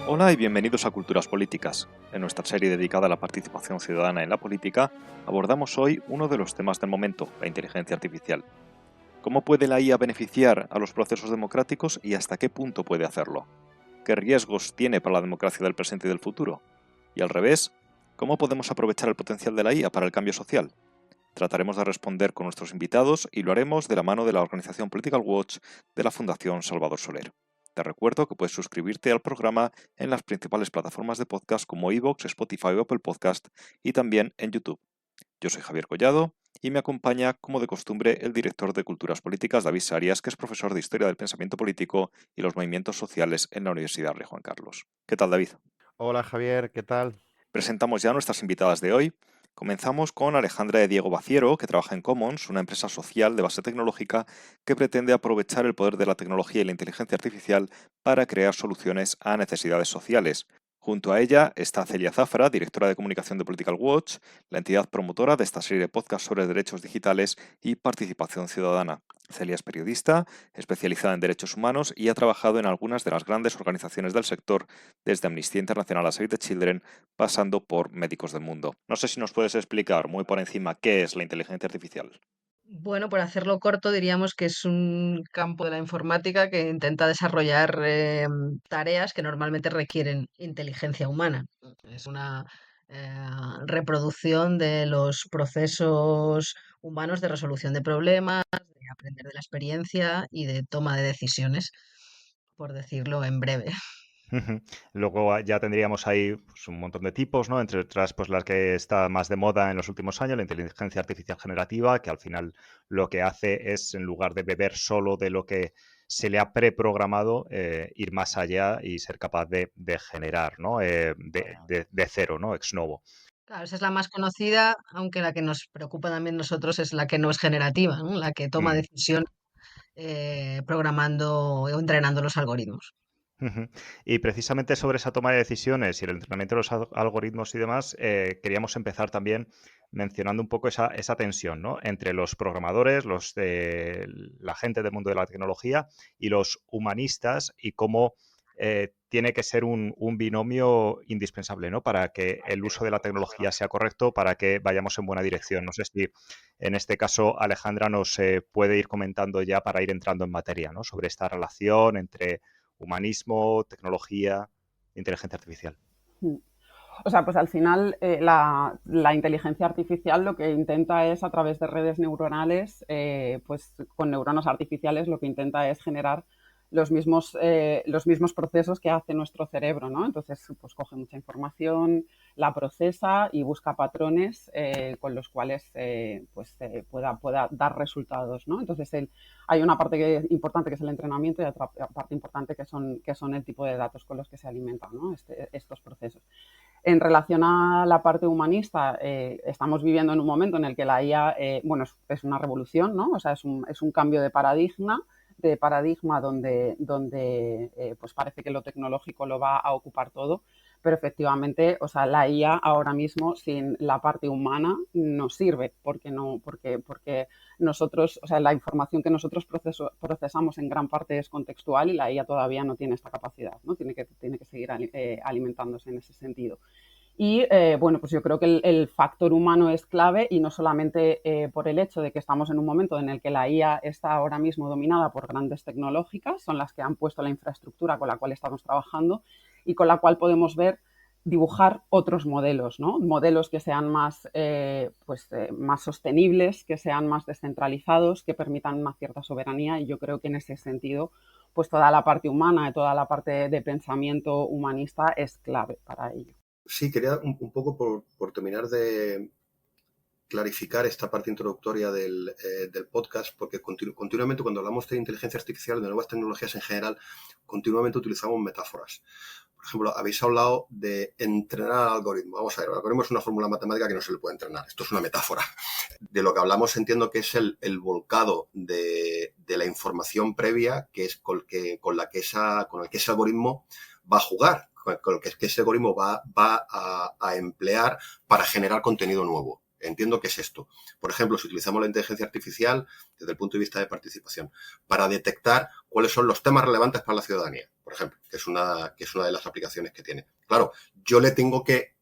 Hola y bienvenidos a Culturas Políticas. En nuestra serie dedicada a la participación ciudadana en la política, abordamos hoy uno de los temas del momento, la inteligencia artificial. ¿Cómo puede la IA beneficiar a los procesos democráticos y hasta qué punto puede hacerlo? ¿Qué riesgos tiene para la democracia del presente y del futuro? Y al revés, ¿cómo podemos aprovechar el potencial de la IA para el cambio social? Trataremos de responder con nuestros invitados y lo haremos de la mano de la organización Political Watch de la Fundación Salvador Soler. Te recuerdo que puedes suscribirte al programa en las principales plataformas de podcast como iVoox, Spotify o Apple Podcast y también en YouTube. Yo soy Javier Collado y me acompaña, como de costumbre, el director de Culturas Políticas, David Sarias, que es profesor de Historia del Pensamiento Político y los Movimientos Sociales en la Universidad Rey Juan Carlos. ¿Qué tal, David? Hola Javier, ¿qué tal? Presentamos ya a nuestras invitadas de hoy. Comenzamos con Alejandra de Diego Baciero, que trabaja en Commons, una empresa social de base tecnológica que pretende aprovechar el poder de la tecnología y la inteligencia artificial para crear soluciones a necesidades sociales. Junto a ella está Celia Zafra, directora de comunicación de Political Watch, la entidad promotora de esta serie de podcasts sobre derechos digitales y participación ciudadana. Celia es periodista, especializada en derechos humanos y ha trabajado en algunas de las grandes organizaciones del sector, desde Amnistía Internacional a Save the Children, pasando por Médicos del Mundo. No sé si nos puedes explicar muy por encima qué es la inteligencia artificial. Bueno, por hacerlo corto, diríamos que es un campo de la informática que intenta desarrollar tareas que normalmente requieren inteligencia humana. Es una eh, reproducción de los procesos humanos de resolución de problemas, de aprender de la experiencia y de toma de decisiones, por decirlo en breve. Ujú. Luego ya tendríamos ahí pues, un montón de tipos, ¿no? Entre otras, pues las que está más de moda en los últimos años, la inteligencia artificial generativa, que al final lo que hace es, en lugar de beber solo de lo que se le ha preprogramado, ir más allá y ser capaz de generar, ¿no? De cero, ¿no? Ex novo. Claro, esa es la más conocida, aunque la que nos preocupa también nosotros es la que no es generativa, ¿no? La que toma Mm. decisiones programando o entrenando los algoritmos. Ujú. Y precisamente sobre esa toma de decisiones y el entrenamiento de los algoritmos y demás, queríamos empezar también mencionando un poco esa tensión, ¿no? Entre los programadores, la gente del mundo de la tecnología y los humanistas y cómo tiene que ser un binomio indispensable, ¿no? Para que el uso de la tecnología sea correcto, para que vayamos en buena dirección. No sé si en este caso Alejandra nos puede ir comentando ya para ir entrando en materia, ¿no? Sobre esta relación entre humanismo, tecnología, inteligencia artificial. Mm. O sea, pues al final la inteligencia artificial lo que intenta es, a través de redes neuronales, pues con neuronas artificiales, lo que intenta es generar los mismos procesos que hace nuestro cerebro, ¿no? Entonces, pues coge mucha información, la procesa y busca patrones con los cuales pueda dar resultados, ¿no? Entonces, hay una parte importante que es el entrenamiento y otra parte importante que son el tipo de datos con los que se alimentan, ¿no? Estos procesos. En relación a la parte humanista, estamos viviendo en un momento en el que la IA, bueno, es una revolución, ¿no? O sea, es un cambio de paradigma donde pues parece que lo tecnológico lo va a ocupar todo, pero efectivamente, o sea, la IA ahora mismo sin la parte humana no sirve, porque nosotros, o sea, la información que nosotros procesamos en gran parte es contextual y la IA todavía no tiene esta capacidad, ¿no? Tiene que seguir alimentándose en ese sentido. Y bueno, pues yo creo que el factor humano es clave y no solamente por el hecho de que estamos en un momento en el que la IA está ahora mismo dominada por grandes tecnológicas, son las que han puesto la infraestructura con la cual estamos trabajando y con la cual podemos dibujar otros modelos, ¿no? Modelos que sean más sostenibles, que sean más descentralizados, que permitan una cierta soberanía y yo creo que en ese sentido pues toda la parte humana, toda la parte de pensamiento humanista es clave para ello. Sí, quería un poco por terminar de clarificar esta parte introductoria del podcast, porque continuamente cuando hablamos de inteligencia artificial, de nuevas tecnologías en general, continuamente utilizamos metáforas. Por ejemplo, habéis hablado de entrenar al algoritmo. Vamos a ver, el algoritmo es una fórmula matemática que no se le puede entrenar. Esto es una metáfora. De lo que hablamos entiendo que es el volcado de la información previa, que es con el que ese algoritmo va a jugar, con el que ese algoritmo va a emplear para generar contenido nuevo. entiendo que es esto. Por ejemplo, si utilizamos la inteligencia artificial desde el punto de vista de participación, para detectar cuáles son los temas relevantes para la ciudadanía, por ejemplo, que es una de las aplicaciones que tiene. Claro, yo le tengo que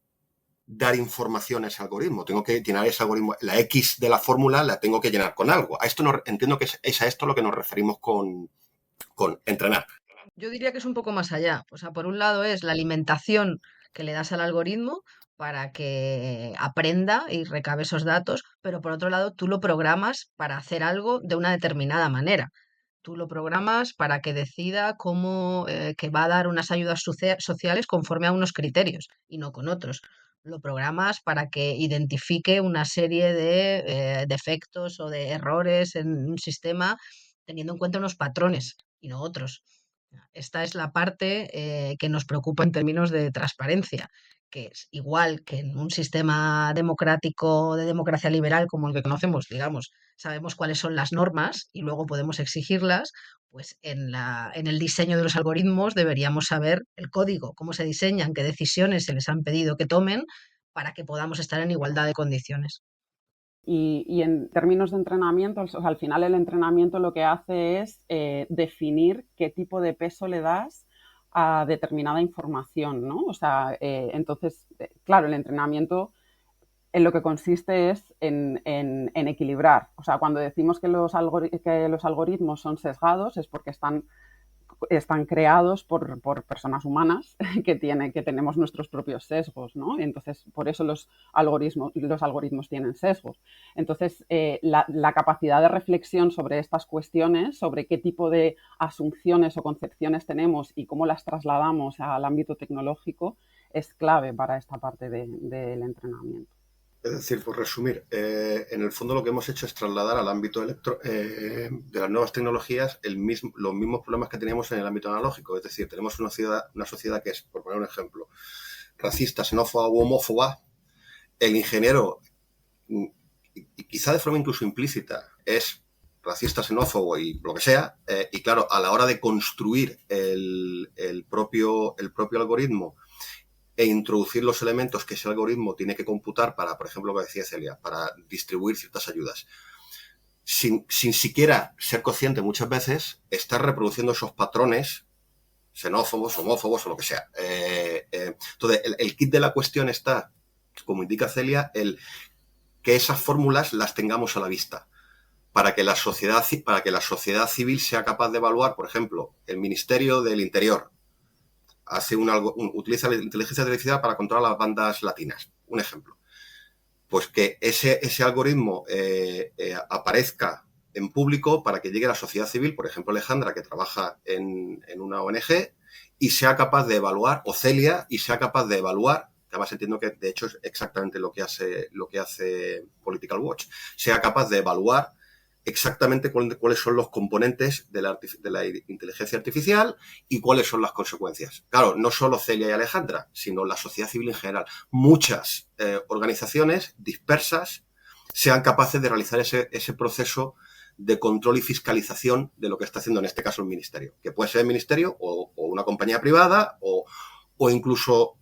dar información a ese algoritmo, tengo que llenar ese algoritmo, la X de la fórmula la tengo que llenar con algo. A esto entiendo que es a esto lo que nos referimos con entrenar. Yo diría que es un poco más allá. O sea, por un lado es la alimentación que le das al algoritmo para que aprenda y recabe esos datos, pero por otro lado tú lo programas para hacer algo de una determinada manera. Tú lo programas para que decida cómo que va a dar unas ayudas sociales conforme a unos criterios y no con otros. Lo programas para que identifique una serie de defectos o de errores en un sistema teniendo en cuenta unos patrones y no otros. Esta es la parte que nos preocupa en términos de transparencia, que es igual que en un sistema democrático de democracia liberal como el que conocemos, digamos, sabemos cuáles son las normas y luego podemos exigirlas, pues en el diseño de los algoritmos deberíamos saber el código, cómo se diseñan, qué decisiones se les han pedido que tomen para que podamos estar en igualdad de condiciones. Y en términos de entrenamiento, o sea, al final el entrenamiento lo que hace es definir qué tipo de peso le das a determinada información, ¿no? O sea, entonces, claro, el entrenamiento en lo que consiste es en equilibrar. O sea, cuando decimos que los algoritmos son sesgados es porque están creados por personas humanas que tenemos nuestros propios sesgos, ¿no? Entonces, por eso los algoritmos tienen sesgos. Entonces, la capacidad de reflexión sobre estas cuestiones, sobre qué tipo de asunciones o concepciones tenemos y cómo las trasladamos al ámbito tecnológico, es clave para esta parte del entrenamiento. Es decir, por resumir, en el fondo lo que hemos hecho es trasladar al ámbito de las nuevas tecnologías los mismos problemas que teníamos en el ámbito analógico. Es decir, tenemos una sociedad que es, por poner un ejemplo, racista, xenófoba u homófoba. El ingeniero, y quizá de forma incluso implícita, es racista, xenófobo y lo que sea. Y claro, a la hora de construir el propio algoritmo e introducir los elementos que ese algoritmo tiene que computar para, por ejemplo, lo que decía Celia, para distribuir ciertas ayudas. Sin siquiera ser consciente muchas veces, está reproduciendo esos patrones xenófobos, homófobos o lo que sea. Entonces, el kit de la cuestión está, como indica Celia, que esas fórmulas las tengamos a la vista. Para que la sociedad civil sea capaz de evaluar, por ejemplo, el Ministerio del Interior utiliza la inteligencia artificial para controlar las bandas latinas, un ejemplo. Pues que ese algoritmo aparezca en público para que llegue a la sociedad civil, por ejemplo Alejandra, que trabaja en una ONG, y sea capaz de evaluar, o Celia, y sea capaz de evaluar, que además entiendo que de hecho es exactamente lo que hace Political Watch, sea capaz de evaluar exactamente cuáles son los componentes de la inteligencia artificial y cuáles son las consecuencias. Claro, no solo Celia y Alejandra, sino la sociedad civil en general. Muchas organizaciones dispersas sean capaces de realizar ese proceso de control y fiscalización de lo que está haciendo en este caso el ministerio, que puede ser el ministerio o una compañía privada o incluso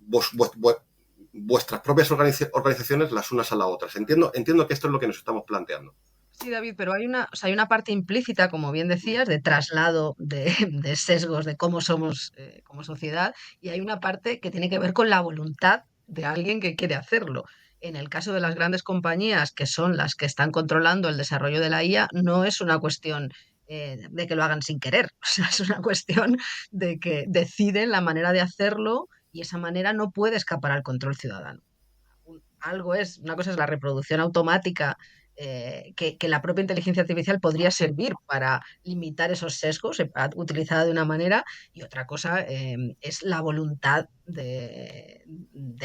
vuestras propias organizaciones las unas a las otras. Entiendo que esto es lo que nos estamos planteando. Sí, David, pero hay una parte implícita, como bien decías, de traslado de sesgos de cómo somos como sociedad, y hay una parte que tiene que ver con la voluntad de alguien que quiere hacerlo. En el caso de las grandes compañías, que son las que están controlando el desarrollo de la IA, no es una cuestión de que lo hagan sin querer, o sea, es una cuestión de que deciden la manera de hacerlo y esa manera no puede escapar al control ciudadano. Una cosa es la reproducción automática, que la propia inteligencia artificial podría servir para limitar esos sesgos, utilizada de una manera, y otra cosa es la voluntad de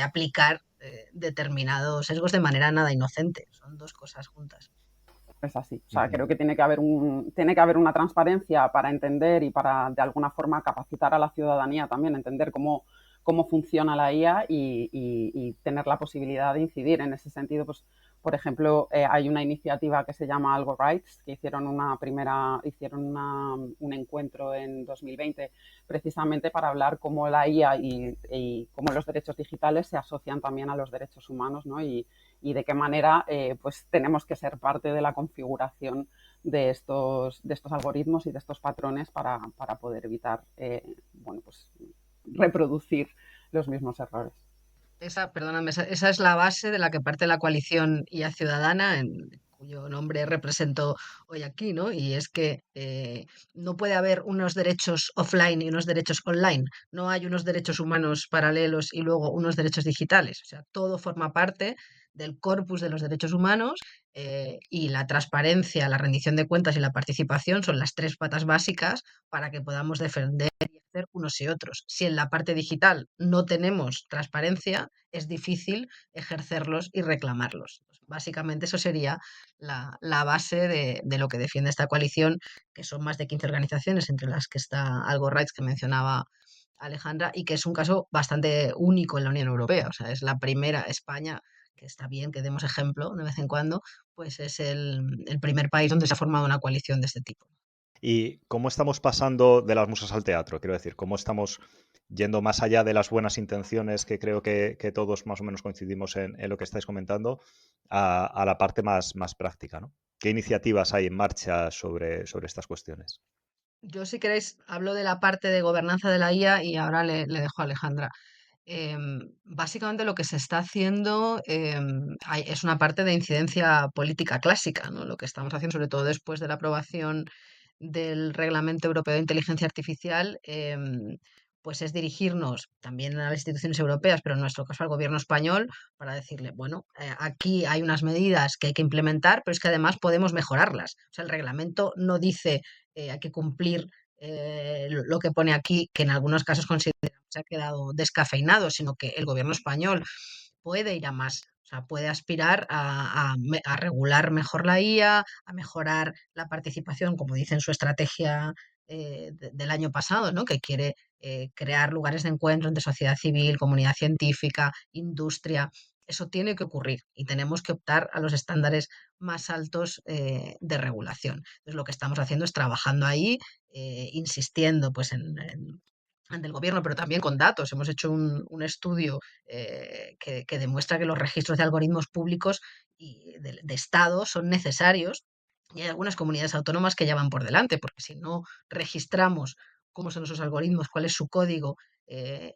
aplicar determinados sesgos de manera nada inocente. Son dos cosas juntas. Es así. O sea, creo que tiene que haber una transparencia para entender y para, de alguna forma, capacitar a la ciudadanía también, entender cómo funciona la IA y tener la posibilidad de incidir. En ese sentido, pues, por ejemplo, hay una iniciativa que se llama Algo Rights, que hicieron un encuentro en 2020 precisamente para hablar cómo la IA y cómo los derechos digitales se asocian también a los derechos humanos, ¿no? Y y de qué manera pues tenemos que ser parte de la configuración de estos algoritmos y de estos patrones para poder evitar bueno, pues reproducir los mismos errores. Perdóname, esa es la base de la que parte la coalición IA Ciudadana, cuyo nombre represento hoy aquí, ¿no? Y es que no puede haber unos derechos offline y unos derechos online. No hay unos derechos humanos paralelos y luego unos derechos digitales. O sea, todo forma parte del corpus de los derechos humanos, y la transparencia, la rendición de cuentas y la participación son las tres patas básicas para que podamos defender unos y otros. Si en la parte digital no tenemos transparencia, es difícil ejercerlos y reclamarlos. Pues básicamente eso sería la base de lo que defiende esta coalición, que son más de 15 organizaciones, entre las que está Algo Rights, que mencionaba Alejandra, y que es un caso bastante único en la Unión Europea. O sea, es la primera, España, que está bien que demos ejemplo de vez en cuando, pues es el primer país donde se ha formado una coalición de este tipo. ¿Y cómo estamos pasando de las musas al teatro? Quiero decir, ¿cómo estamos yendo más allá de las buenas intenciones, que creo que todos más o menos coincidimos en lo que estáis comentando, a la parte más práctica, ¿no? ¿Qué iniciativas hay en marcha sobre estas cuestiones? Yo, si queréis, hablo de la parte de gobernanza de la IA y ahora le dejo a Alejandra. Básicamente lo que se está haciendo, es una parte de incidencia política clásica, ¿no? Lo que estamos haciendo, sobre todo después de la aprobación del Reglamento Europeo de Inteligencia Artificial, pues es dirigirnos también a las instituciones europeas, pero en nuestro caso al gobierno español, para decirle, bueno, aquí hay unas medidas que hay que implementar, pero es que además podemos mejorarlas. O sea, el reglamento no dice hay que cumplir lo que pone aquí, que en algunos casos consideramos se ha quedado descafeinado, sino que el gobierno español puede ir a más. O sea, puede aspirar a regular mejor la IA, a mejorar la participación, como dice en su estrategia del año pasado, ¿no? Que quiere crear lugares de encuentro entre sociedad civil, comunidad científica, industria. Eso tiene que ocurrir y tenemos que optar a los estándares más altos de regulación. Entonces, lo que estamos haciendo es trabajando ahí, insistiendo pues ante el gobierno, pero también con datos. Hemos hecho un estudio que demuestra que los registros de algoritmos públicos y de Estado son necesarios, y hay algunas comunidades autónomas que ya van por delante, porque si no registramos cómo son esos algoritmos, cuál es su código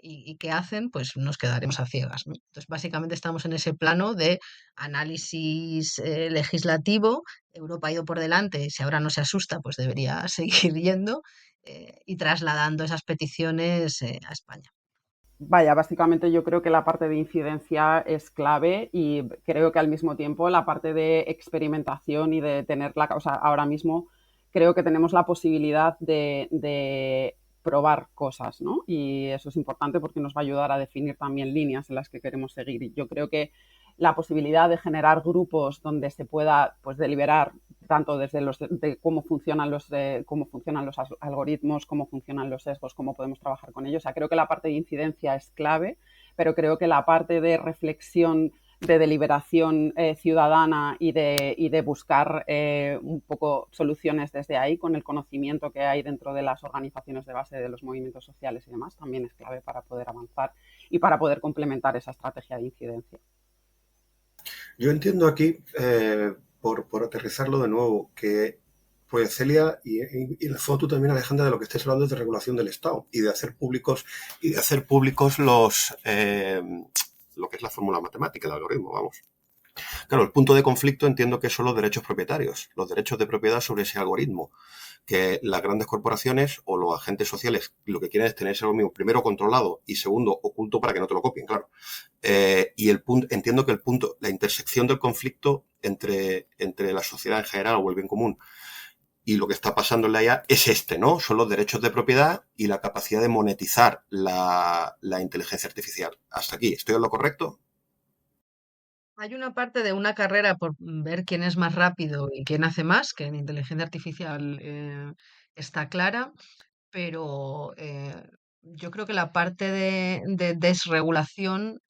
y qué hacen, pues nos quedaremos a ciegas, ¿no? Entonces, básicamente estamos en ese plano de análisis legislativo. Europa ha ido por delante, si ahora no se asusta, pues debería seguir yendo, y trasladando esas peticiones a España. Vaya, básicamente yo creo que la parte de incidencia es clave y creo que al mismo tiempo la parte de experimentación y de tener o sea, ahora mismo creo que tenemos la posibilidad de probar cosas, ¿no? Y eso es importante porque nos va a ayudar a definir también líneas en las que queremos seguir. Y yo creo que la posibilidad de generar grupos donde se pueda pues deliberar tanto desde de cómo funcionan los algoritmos, cómo funcionan los sesgos, cómo podemos trabajar con ellos. O sea, creo que la parte de incidencia es clave, pero creo que la parte de reflexión, de deliberación ciudadana y de buscar un poco soluciones desde ahí, con el conocimiento que hay dentro de las organizaciones de base de los movimientos sociales y demás, también es clave para poder avanzar y para poder complementar esa estrategia de incidencia. Yo entiendo aquí, por aterrizarlo de nuevo, que pues Celia y en el fondo tú también, Alejandra, de lo que estés hablando es de regulación del Estado y de hacer públicos los lo que es la fórmula matemática, el algoritmo, vamos. Claro, el punto de conflicto entiendo que son los derechos propietarios, los derechos de propiedad sobre ese algoritmo, que las grandes corporaciones o los agentes sociales lo que quieren es tener ese algoritmo primero controlado y segundo oculto para que no te lo copien, claro. Y entiendo que la intersección del conflicto entre la sociedad en general o el bien común y lo que está pasando en la IA es ¿no? Son los derechos de propiedad y la capacidad de monetizar la inteligencia artificial. Hasta aquí, ¿estoy en lo correcto? Hay una parte de una carrera por ver quién es más rápido y quién hace más, que en inteligencia artificial está clara, pero yo creo que la parte de desregulación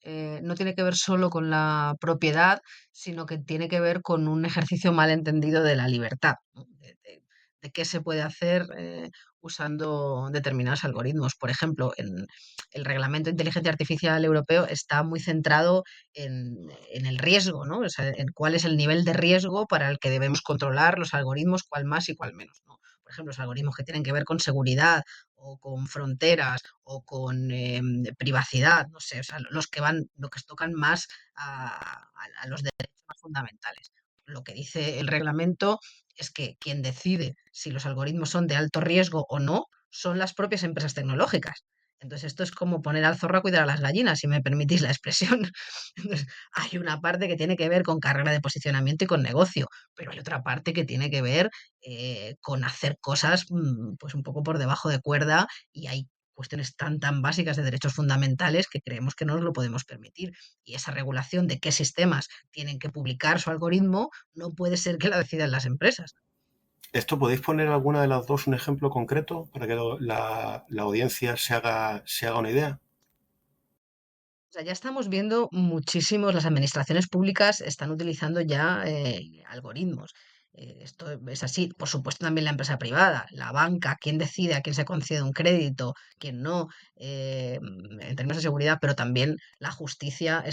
no tiene que ver solo con la propiedad, sino que tiene que ver con un ejercicio malentendido de la libertad, ¿no? De qué se puede hacer usando determinados algoritmos. Por ejemplo, el reglamento de inteligencia artificial europeo está muy centrado en el riesgo, ¿no? O sea, en cuál es el nivel de riesgo para el que debemos controlar los algoritmos, cuál más y cuál menos, ¿no? Por ejemplo, los algoritmos que tienen que ver con seguridad o con fronteras o con privacidad, no sé, o sea, lo que tocan más a los derechos más fundamentales. Lo que dice el reglamento es que quien decide si los algoritmos son de alto riesgo o no son las propias empresas tecnológicas. Entonces, esto es como poner al zorro a cuidar a las gallinas, si me permitís la expresión. Entonces, hay una parte que tiene que ver con carrera de posicionamiento y con negocio, pero hay otra parte que tiene que ver con hacer cosas pues un poco por debajo de cuerda, y hay cuestiones tan básicas de derechos fundamentales que creemos que no nos lo podemos permitir. Y esa regulación de qué sistemas tienen que publicar su algoritmo no puede ser que la decidan las empresas. ¿Esto podéis poner alguna de las dos un ejemplo concreto para que la audiencia se haga una idea? O sea, ya estamos viendo muchísimos, las administraciones públicas están utilizando ya algoritmos. Esto es así. Por supuesto, también la empresa privada, la banca, quién decide a quién se concede un crédito, quién no, en términos de seguridad, pero también la justicia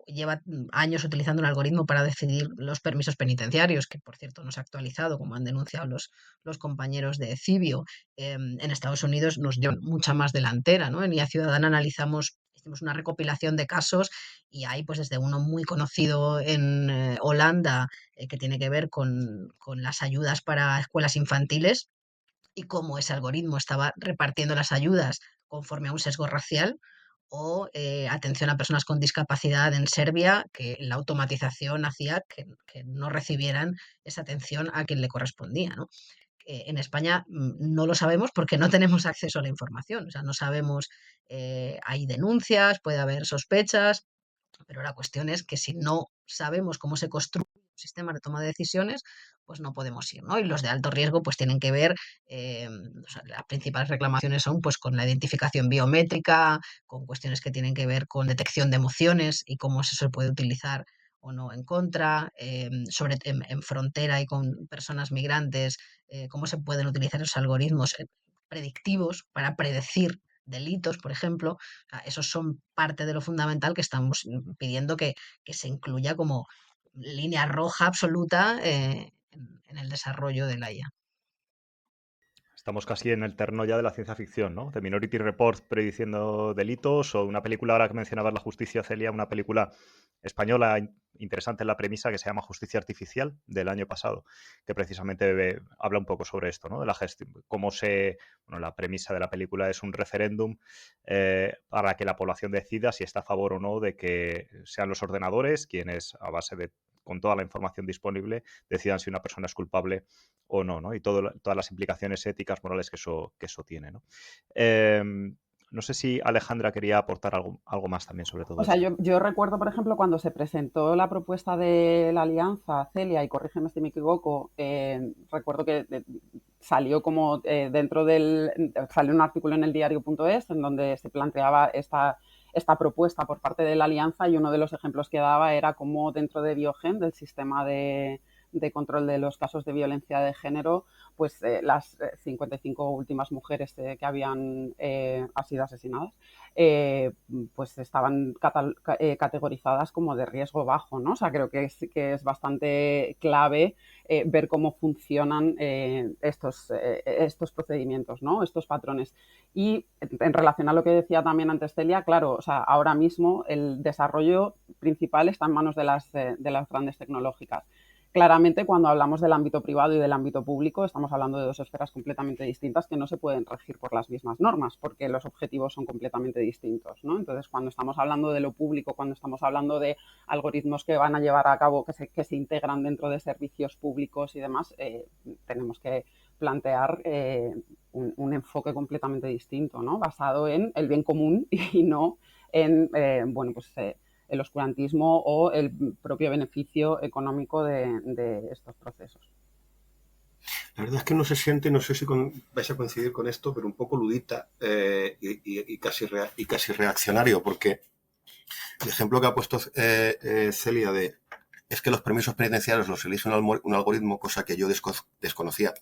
lleva años utilizando un algoritmo para decidir los permisos penitenciarios, que por cierto no se ha actualizado, como han denunciado los compañeros de Cibio. En Estados Unidos nos dio mucha más delantera, ¿no? En IA Ciudadana hicimos una recopilación de casos, y hay pues desde uno muy conocido en Holanda, que tiene que ver con las ayudas para escuelas infantiles y cómo ese algoritmo estaba repartiendo las ayudas conforme a un sesgo racial, o atención a personas con discapacidad en Serbia, que la automatización hacía que no recibieran esa atención a quien le correspondía, ¿no? En España no lo sabemos porque no tenemos acceso a la información, o sea, no sabemos, hay denuncias, puede haber sospechas, pero la cuestión es que si no sabemos cómo se construye un sistema de toma de decisiones, pues no podemos ir, ¿no? Y los de alto riesgo pues tienen que ver, o sea, las principales reclamaciones son pues con la identificación biométrica, con cuestiones que tienen que ver con detección de emociones y cómo eso se puede utilizar o no en contra, en frontera y con personas migrantes, cómo se pueden utilizar esos algoritmos predictivos para predecir delitos, por ejemplo. Esos son parte de lo fundamental que estamos pidiendo que se incluya como línea roja absoluta en el desarrollo de la IA. Estamos casi en el terreno ya de la ciencia ficción, ¿no? De Minority Report prediciendo delitos, o una película, ahora que mencionabas la justicia, Celia, una película española interesante en la premisa que se llama Justicia Artificial, del año pasado, que precisamente habla un poco sobre esto, ¿no? De la gestión, bueno, la premisa de la película es un referéndum para que la población decida si está a favor o no de que sean los ordenadores quienes, a base de con toda la información disponible, decidan si una persona es culpable o no, ¿no? Y todas las implicaciones éticas, morales que eso tiene, ¿no? No sé si Alejandra quería aportar algo más también sobre todo O sea, esto. yo recuerdo, por ejemplo, cuando se presentó la propuesta de la alianza, Celia, y corrígeme si me equivoco, recuerdo que salió como salió un artículo en el diario.es en donde se planteaba esta propuesta por parte de la alianza, y uno de los ejemplos que daba era cómo dentro de Biogen, del sistema de control de los casos de violencia de género, pues las 55 últimas mujeres que habían sido asesinadas, pues estaban categorizadas como de riesgo bajo, ¿no? O sea, creo que es bastante clave ver cómo funcionan estos procedimientos, ¿no? Estos patrones. Y en relación a lo que decía también antes Celia, claro, o sea, ahora mismo el desarrollo principal está en manos de las grandes tecnológicas. Claramente, cuando hablamos del ámbito privado y del ámbito público, estamos hablando de dos esferas completamente distintas que no se pueden regir por las mismas normas, porque los objetivos son completamente distintos, ¿no? Entonces, cuando estamos hablando de lo público, cuando estamos hablando de algoritmos que van a llevar a cabo, que se integran dentro de servicios públicos y demás, tenemos que plantear un enfoque completamente distinto, ¿no? Basado en el bien común y no en, el oscurantismo o el propio beneficio económico de estos procesos. La verdad es que uno se siente, no sé si vais a coincidir con esto, pero un poco ludita y casi reaccionario, porque el ejemplo que ha puesto Celia de es que los permisos penitenciarios los elige un algoritmo, cosa que yo desconocía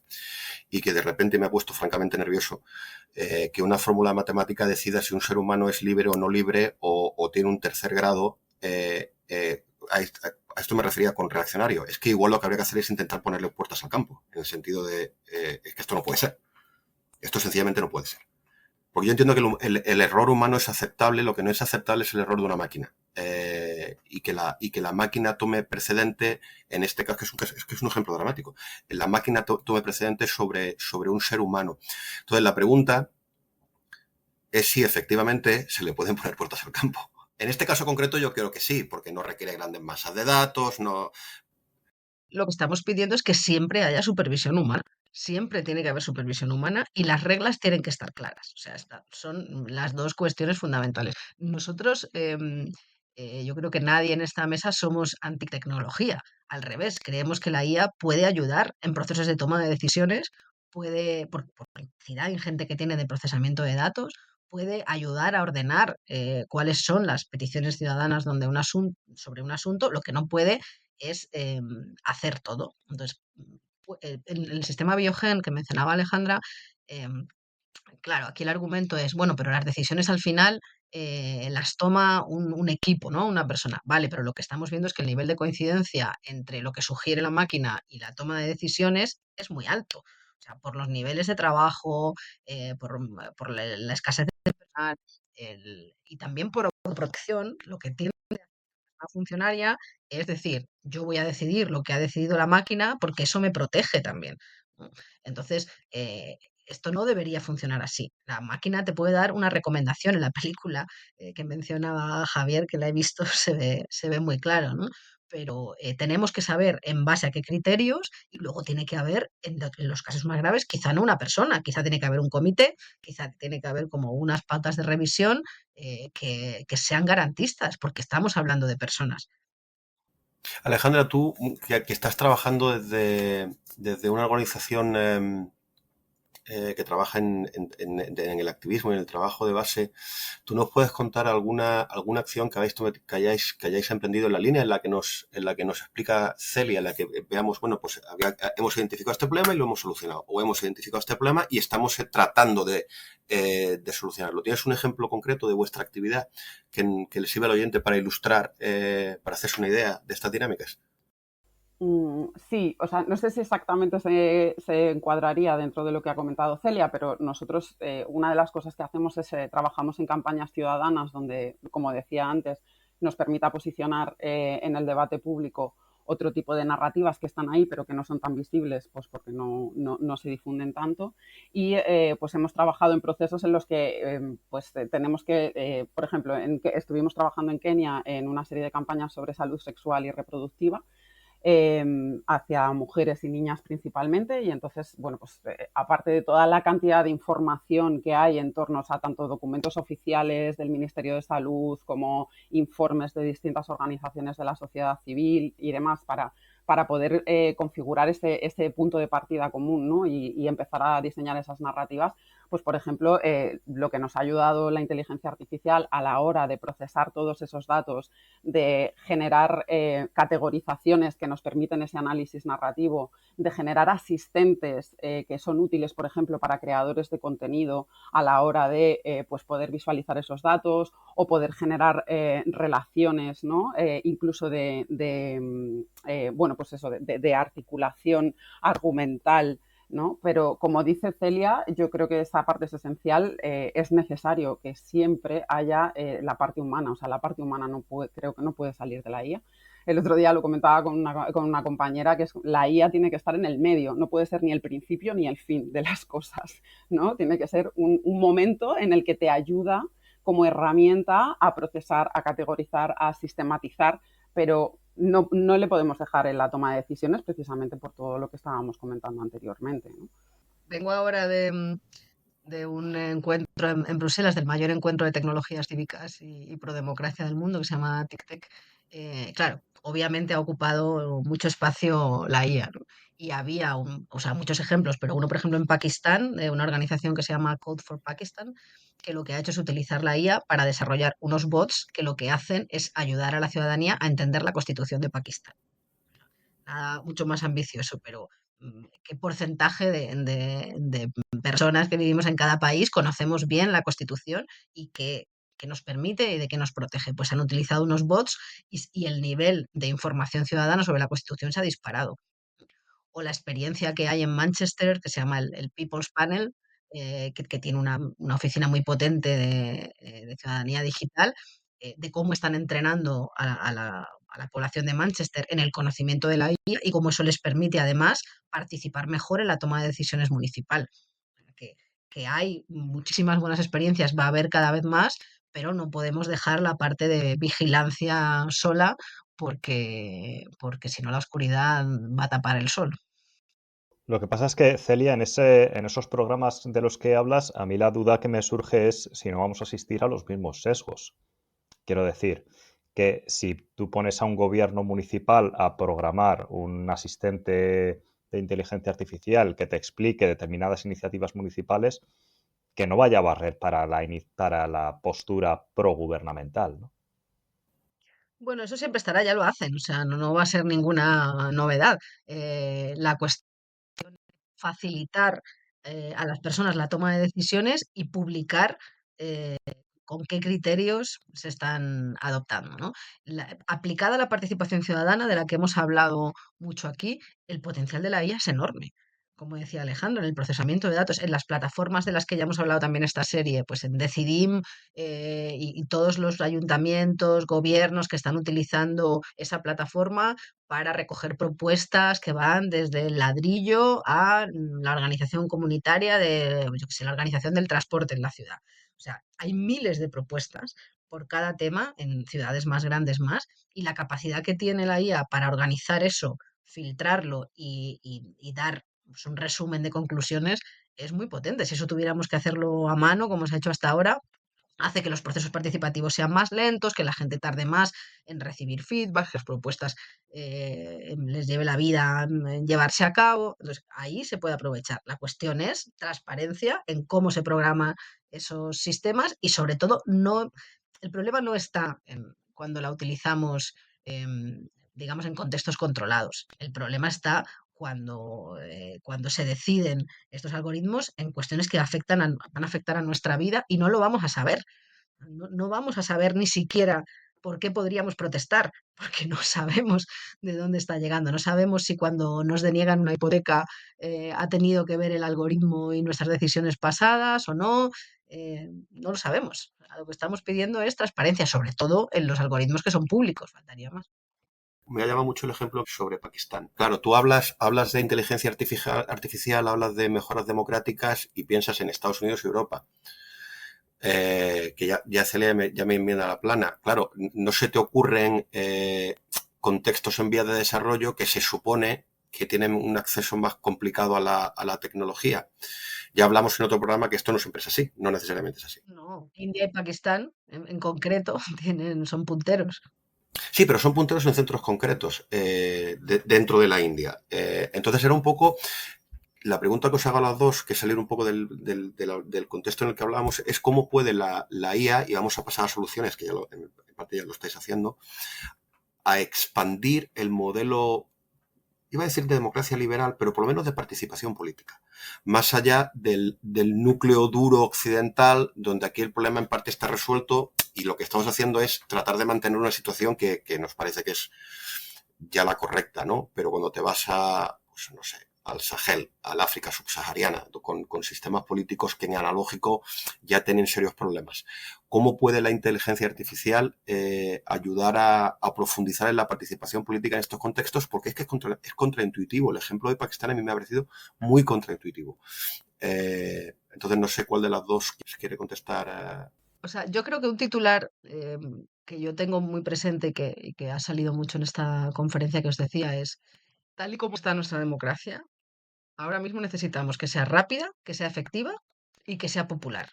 y que de repente me ha puesto francamente nervioso, que una fórmula matemática decida si un ser humano es libre o no libre o tiene un tercer grado. A esto me refería con reaccionario. Es que igual lo que habría que hacer es intentar ponerle puertas al campo, en el sentido de es que esto no puede ser. Esto sencillamente no puede ser. Porque yo entiendo que el error humano es aceptable, lo que no es aceptable es el error de una máquina. Y que la máquina tome precedente, en este caso, que es un ejemplo dramático, la máquina tome precedente sobre un ser humano. Entonces, la pregunta es si efectivamente se le pueden poner puertas al campo. En este caso concreto yo creo que sí, porque no requiere grandes masas de datos, no... Lo que estamos pidiendo es que siempre haya supervisión humana. Siempre tiene que haber supervisión humana y las reglas tienen que estar claras. O sea, son las dos cuestiones fundamentales. Nosotros, yo creo que nadie en esta mesa somos antitecnología. Al revés, creemos que la IA puede ayudar en procesos de toma de decisiones, puede, por capacidad ingente que tiene de procesamiento de datos, puede ayudar a ordenar cuáles son las peticiones ciudadanas sobre un asunto. Lo que no puede es hacer todo. Entonces, en el sistema Biogen que mencionaba Alejandra, em, claro, aquí el argumento es, bueno, pero las decisiones al final las toma un equipo, ¿no? Una persona. Vale, pero lo que estamos viendo es que el nivel de coincidencia entre lo que sugiere la máquina y la toma de decisiones es muy alto. O sea, por los niveles de trabajo, por la escasez de personal y también por protección, lo que tiene una funcionaria, es decir, yo voy a decidir lo que ha decidido la máquina porque eso me protege también, ¿no? Entonces, esto no debería funcionar así. La máquina te puede dar una recomendación en la película que mencionaba Javier, que la he visto, se ve muy claro, ¿no? Pero tenemos que saber en base a qué criterios y luego tiene que haber, en los casos más graves, quizá no una persona, quizá tiene que haber un comité, quizá tiene que haber como unas pautas de revisión que sean garantistas, porque estamos hablando de personas. Alejandra, tú que estás trabajando desde una organización que trabaja en el activismo y en el trabajo de base, ¿tú nos puedes contar alguna acción que hayáis emprendido en la línea en la que nos explica Celia, en la que veamos, bueno, pues hemos identificado este problema y lo hemos solucionado, o hemos identificado este problema y estamos tratando de solucionarlo? ¿Tienes un ejemplo concreto de vuestra actividad que le sirva al oyente para ilustrar, para hacerse una idea de estas dinámicas? Sí, o sea, no sé si exactamente se encuadraría dentro de lo que ha comentado Celia, pero nosotros una de las cosas que hacemos es trabajamos en campañas ciudadanas donde, como decía antes, nos permita posicionar en el debate público otro tipo de narrativas que están ahí, pero que no son tan visibles, pues porque no se difunden tanto. Y pues hemos trabajado en procesos en los que tenemos que, por ejemplo, estuvimos trabajando en Kenia en una serie de campañas sobre salud sexual y reproductiva, hacia mujeres y niñas principalmente, y entonces, bueno, pues aparte de toda la cantidad de información que hay en torno a tanto documentos oficiales del Ministerio de Salud como informes de distintas organizaciones de la sociedad civil y demás para poder configurar ese punto de partida común, ¿no? y empezar a diseñar esas narrativas, pues por ejemplo, lo que nos ha ayudado la inteligencia artificial a la hora de procesar todos esos datos, de generar categorizaciones que nos permiten ese análisis narrativo, de generar asistentes que son útiles, por ejemplo, para creadores de contenido a la hora de pues poder visualizar esos datos o poder generar relaciones, ¿no? Incluso bueno, pues eso, de articulación argumental, ¿no? Pero como dice Celia, yo creo que esa parte es esencial. Es necesario que siempre haya la parte humana, o sea, la parte humana creo que no puede salir de la IA. El otro día lo comentaba con una compañera, que la IA tiene que estar en el medio, no puede ser ni el principio ni el fin de las cosas, ¿no? Tiene que ser un momento en el que te ayuda como herramienta a procesar, a categorizar, a sistematizar, pero no le podemos dejar en la toma de decisiones precisamente por todo lo que estábamos comentando anteriormente, ¿no? Vengo ahora de un encuentro en Bruselas, del mayor encuentro de tecnologías cívicas y prodemocracia del mundo, que se llama TICTEC. Claro, obviamente ha ocupado mucho espacio la IA, ¿no? Y había o sea, muchos ejemplos, pero uno, por ejemplo, en Pakistán, de una organización que se llama Code for Pakistan, que lo que ha hecho es utilizar la IA para desarrollar unos bots que lo que hacen es ayudar a la ciudadanía a entender la constitución de Pakistán. nada mucho más ambicioso, pero ¿qué porcentaje de personas que vivimos en cada país conocemos bien la Constitución y qué nos permite y de qué nos protege? Pues han utilizado unos bots y el nivel de información ciudadana sobre la Constitución se ha disparado. O la experiencia que hay en Manchester, que se llama el People's Panel, que tiene una oficina muy potente de ciudadanía digital, de cómo están entrenando a la población de Manchester en el conocimiento de la IA y cómo eso les permite además participar mejor en la toma de decisiones municipal. Que, que hay muchísimas buenas experiencias, va a haber cada vez más, pero no podemos dejar la parte de vigilancia sola porque si no la oscuridad va a tapar el sol. Lo que pasa es que, Celia, en esos programas de los que hablas, a mí la duda que me surge es si no vamos a asistir a los mismos sesgos. Quiero decir que si tú pones a un gobierno municipal a programar un asistente de inteligencia artificial que te explique determinadas iniciativas municipales, que no vaya a barrer para la postura progubernamental, ¿no? Bueno, eso siempre estará, ya lo hacen, o sea, no va a ser ninguna novedad. La cuestión es facilitar a las personas la toma de decisiones y publicar con qué criterios se están adoptando, ¿no? Aplicada a la participación ciudadana, de la que hemos hablado mucho aquí, el potencial de la IA es enorme. Como decía Alejandro, en el procesamiento de datos, en las plataformas de las que ya hemos hablado también esta serie, pues en Decidim y todos los ayuntamientos, gobiernos que están utilizando esa plataforma para recoger propuestas que van desde el ladrillo a la organización comunitaria yo qué sé, la organización del transporte en la ciudad. O sea, hay miles de propuestas por cada tema en ciudades más grandes más y la capacidad que tiene la IA para organizar eso, filtrarlo y dar pues, un resumen de conclusiones es muy potente. Si eso tuviéramos que hacerlo a mano, como se ha hecho hasta ahora, hace que los procesos participativos sean más lentos, que la gente tarde más en recibir feedback, que las propuestas les lleve la vida en llevarse a cabo. Entonces, ahí se puede aprovechar. La cuestión es transparencia en cómo se programan esos sistemas y sobre todo el problema no está en cuando la utilizamos, digamos, en contextos controlados. El problema está cuando se deciden estos algoritmos en cuestiones que van a afectar a nuestra vida y no lo vamos a saber. No vamos a saber ni siquiera por qué podríamos protestar, porque no sabemos de dónde está llegando. No sabemos si cuando nos deniegan una hipoteca ha tenido que ver el algoritmo y nuestras decisiones pasadas o no. No lo sabemos. Lo que estamos pidiendo es transparencia, sobre todo en los algoritmos que son públicos, faltaría más. Me ha llamado mucho el ejemplo sobre Pakistán. Claro, tú hablas de inteligencia artificial, hablas de mejoras democráticas y piensas en Estados Unidos y Europa. Que ya Celia me enmienda la plana. Claro, no se te ocurren contextos en vías de desarrollo que se supone que tienen un acceso más complicado a la tecnología. Ya hablamos en otro programa que esto no siempre es así, no necesariamente es así. No, India y Pakistán en concreto son punteros. Sí, pero son punteros en centros concretos dentro de la India. Entonces era un poco la pregunta que os hago a las dos, que salir un poco del contexto en el que hablábamos, es cómo puede la IA, y vamos a pasar a soluciones, que en parte ya lo estáis haciendo, a expandir el modelo, iba a decir de democracia liberal, pero por lo menos de participación política, más allá del núcleo duro occidental, donde aquí el problema en parte está resuelto y lo que estamos haciendo es tratar de mantener una situación que nos parece que es ya la correcta, ¿no? Pero cuando te vas pues no sé, al Sahel, al África subsahariana, con sistemas políticos que en analógico ya tienen serios problemas. ¿Cómo puede la inteligencia artificial ayudar a profundizar en la participación política en estos contextos? Porque es que es contraintuitivo. El ejemplo de Pakistán a mí me ha parecido muy contraintuitivo. Entonces no sé cuál de las dos quiere contestar. O sea, yo creo que un titular que yo tengo muy presente y que ha salido mucho en esta conferencia que os decía es, tal y como está nuestra democracia, ahora mismo necesitamos que sea rápida, que sea efectiva y que sea popular.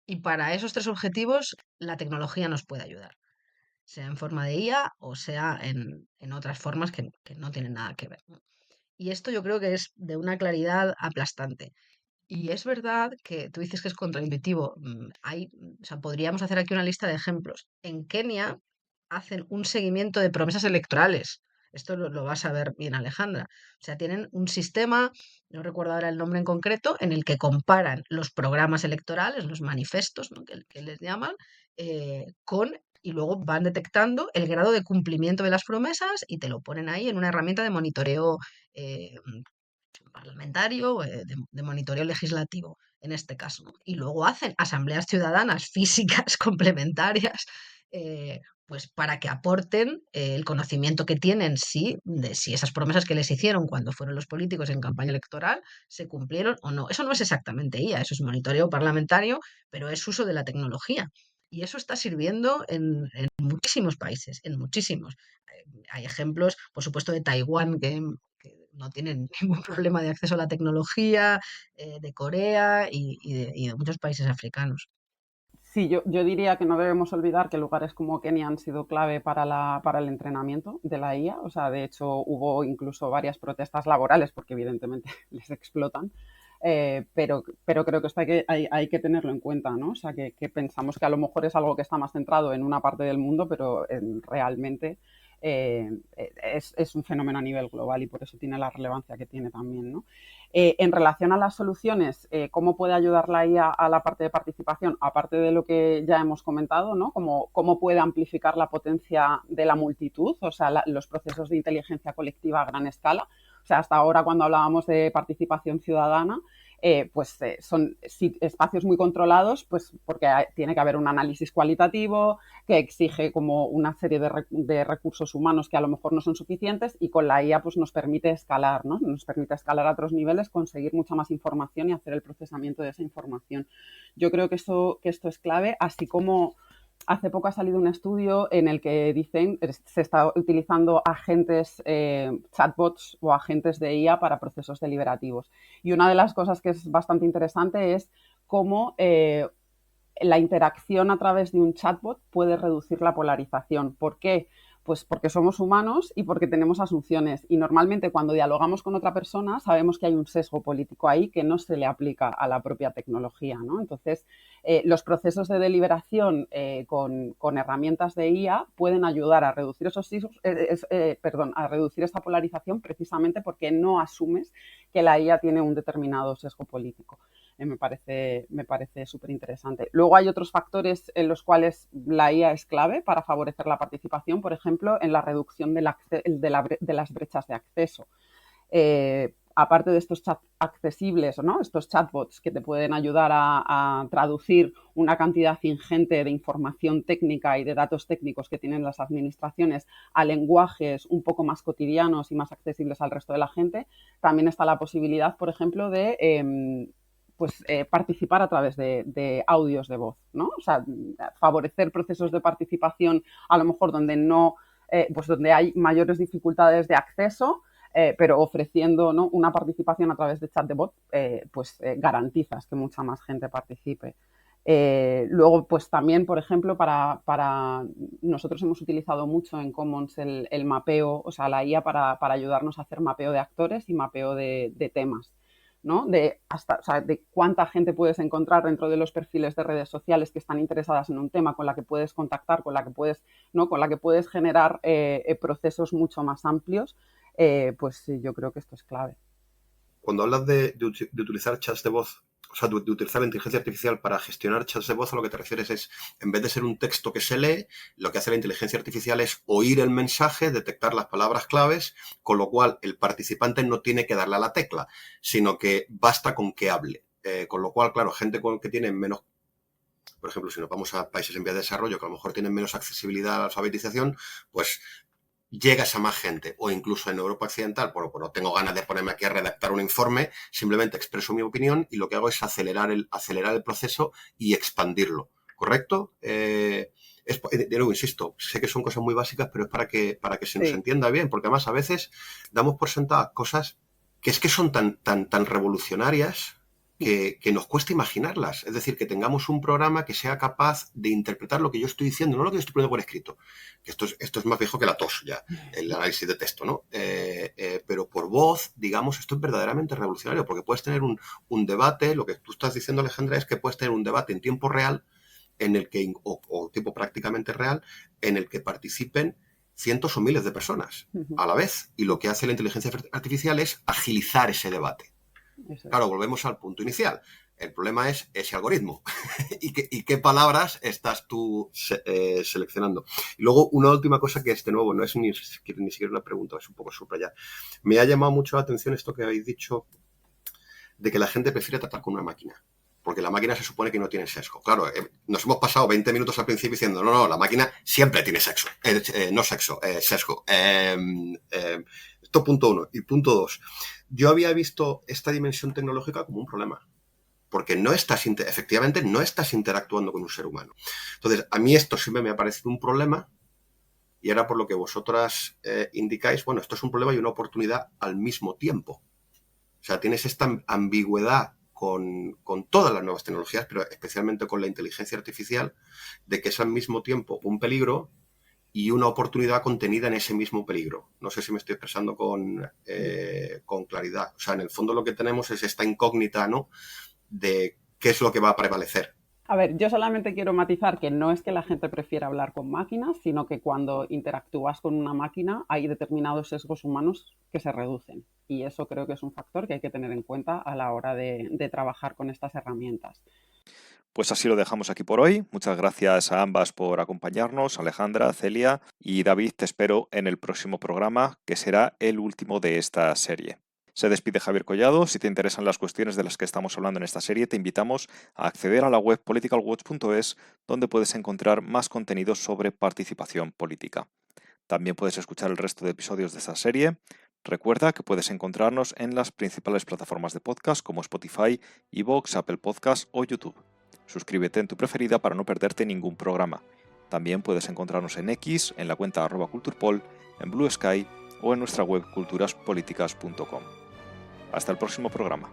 Y para esos tres objetivos, la tecnología nos puede ayudar, sea en forma de IA o sea en otras formas que no tienen nada que ver, ¿no? Y esto yo creo que es de una claridad aplastante. Y es verdad que tú dices que es contraintuitivo. O sea, podríamos hacer aquí una lista de ejemplos. En Kenia hacen un seguimiento de promesas electorales Esto lo vas a ver bien, Alejandra. O sea, tienen un sistema, no recuerdo ahora el nombre en concreto, en el que comparan los programas electorales, los manifestos, ¿no? que les llaman, con y luego van detectando el grado de cumplimiento de las promesas y te lo ponen ahí en una herramienta de monitoreo eh, parlamentario, de monitoreo legislativo, en este caso, ¿no? Y luego hacen asambleas ciudadanas físicas complementarias, pues para que aporten el conocimiento que tienen, sí, de si esas promesas que les hicieron cuando fueron los políticos en campaña electoral se cumplieron o no. Eso no es exactamente IA, eso es monitoreo parlamentario, pero es uso de la tecnología. Y eso está sirviendo en muchísimos países, en muchísimos. Hay ejemplos, por supuesto, de Taiwán, que no tienen ningún problema de acceso a la tecnología, de Corea y de muchos países africanos. Sí, yo diría que no debemos olvidar que lugares como Kenia han sido clave para el entrenamiento de la IA. O sea, de hecho, hubo incluso varias protestas laborales porque evidentemente les explotan. Pero creo que esto hay que tenerlo en cuenta, ¿no? O sea, que pensamos que a lo mejor es algo que está más centrado en una parte del mundo, pero realmente es un fenómeno a nivel global y por eso tiene la relevancia que tiene también, ¿no? En relación a las soluciones, ¿cómo puede ayudar la IA a la parte de participación? Aparte de lo que ya hemos comentado, ¿no? ¿Cómo puede amplificar la potencia de la multitud? O sea, los procesos de inteligencia colectiva a gran escala. O sea, hasta ahora cuando hablábamos de participación ciudadana, son espacios muy controlados, pues porque tiene que haber un análisis cualitativo que exige como una serie de recursos humanos que a lo mejor no son suficientes y con la IA pues nos permite escalar, ¿no? Nos permite escalar a otros niveles, conseguir mucha más información y hacer el procesamiento de esa información. Yo creo que esto es clave, así como hace poco ha salido un estudio en el que dicen que se está utilizando agentes, chatbots o agentes de IA para procesos deliberativos. Y una de las cosas que es bastante interesante es cómo la interacción a través de un chatbot puede reducir la polarización. ¿Por qué? Pues porque somos humanos y porque tenemos asunciones. Y normalmente cuando dialogamos con otra persona sabemos que hay un sesgo político ahí que no se le aplica a la propia tecnología, ¿no? Entonces, los procesos de deliberación con herramientas de IA pueden ayudar a reducir esos sesgos, a reducir esta polarización precisamente porque no asumes que la IA tiene un determinado sesgo político. Me parece súper interesante. Luego hay otros factores en los cuales la IA es clave para favorecer la participación, por ejemplo, en la reducción de las brechas de acceso. Aparte de estos chats accesibles, ¿no? Estos chatbots que te pueden ayudar a traducir una cantidad ingente de información técnica y de datos técnicos que tienen las administraciones a lenguajes un poco más cotidianos y más accesibles al resto de la gente, también está la posibilidad, por ejemplo, de participar a través de audios de voz, ¿no? O sea, favorecer procesos de participación a lo mejor donde no, donde hay mayores dificultades de acceso, pero ofreciendo, ¿no?, una participación a través de chat de bot, garantizas que mucha más gente participe. Luego, pues también, por ejemplo, para nosotros hemos utilizado mucho en Commons el mapeo, o sea, la IA para ayudarnos a hacer mapeo de actores y mapeo de temas, ¿no? De cuánta gente puedes encontrar dentro de los perfiles de redes sociales que están interesadas en un tema, con la que puedes contactar, con la que puedes generar procesos mucho más amplios, pues sí, yo creo que esto es clave. Cuando hablas de utilizar chats de voz, o sea, de utilizar la inteligencia artificial para gestionar chats de voz, a lo que te refieres es, en vez de ser un texto que se lee, lo que hace la inteligencia artificial es oír el mensaje, detectar las palabras claves, con lo cual el participante no tiene que darle a la tecla, sino que basta con que hable. Con lo cual, claro, gente que tiene menos, por ejemplo, si nos vamos a países en vías de desarrollo que a lo mejor tienen menos accesibilidad a la alfabetización, pues llegas a más gente, o incluso en Europa Occidental, bueno, pues no tengo ganas de ponerme aquí a redactar un informe, simplemente expreso mi opinión y lo que hago es acelerar el proceso y expandirlo, ¿correcto? De nuevo, insisto, sé que son cosas muy básicas, pero es para que se nos entienda bien, porque además a veces damos por sentadas cosas que son tan revolucionarias que nos cuesta imaginarlas. Es decir, que tengamos un programa que sea capaz de interpretar lo que yo estoy diciendo, no lo que yo estoy poniendo por escrito. Que esto es más viejo que la tos ya, el análisis de texto, ¿no? Pero por voz, digamos, esto es verdaderamente revolucionario, porque puedes tener un debate, lo que tú estás diciendo, Alejandra, es que puedes tener un debate en tiempo real, en el que, o tiempo prácticamente real, en el que participen cientos o miles de personas a la vez. Y lo que hace la inteligencia artificial es agilizar ese debate. Claro, volvemos al punto inicial. El problema es ese algoritmo y qué palabras estás tú seleccionando. Y luego una última cosa que de nuevo no es ni siquiera una pregunta, es un poco subrayar. Me ha llamado mucho la atención esto que habéis dicho de que la gente prefiere tratar con una máquina. Porque la máquina se supone que no tiene sesgo. Claro, nos hemos pasado 20 minutos al principio diciendo no, la máquina siempre tiene sesgo. Sesgo. Esto punto 1. Y punto 2. Yo había visto esta dimensión tecnológica como un problema. Porque efectivamente no estás interactuando con un ser humano. Entonces, a mí esto siempre me ha parecido un problema y ahora por lo que vosotras indicáis, bueno, esto es un problema y una oportunidad al mismo tiempo. O sea, tienes esta ambigüedad con todas las nuevas tecnologías, pero especialmente con la inteligencia artificial, de que es al mismo tiempo un peligro y una oportunidad contenida en ese mismo peligro. No sé si me estoy expresando con claridad. O sea, en el fondo lo que tenemos es esta incógnita, ¿no?, de qué es lo que va a prevalecer. A ver, yo solamente quiero matizar que no es que la gente prefiera hablar con máquinas, sino que cuando interactúas con una máquina hay determinados sesgos humanos que se reducen. Y eso creo que es un factor que hay que tener en cuenta a la hora de trabajar con estas herramientas. Pues así lo dejamos aquí por hoy. Muchas gracias a ambas por acompañarnos, Alejandra, Celia y David. Te espero en el próximo programa, que será el último de esta serie. Se despide Javier Collado. Si te interesan las cuestiones de las que estamos hablando en esta serie, te invitamos a acceder a la web politicalwatch.es, donde puedes encontrar más contenidos sobre participación política. También puedes escuchar el resto de episodios de esta serie. Recuerda que puedes encontrarnos en las principales plataformas de podcast como Spotify, iVoox, Apple Podcasts o YouTube. Suscríbete en tu preferida para no perderte ningún programa. También puedes encontrarnos en X, en la cuenta @culturpol, en Blue Sky o en nuestra web culturaspolíticas.com. Hasta el próximo programa.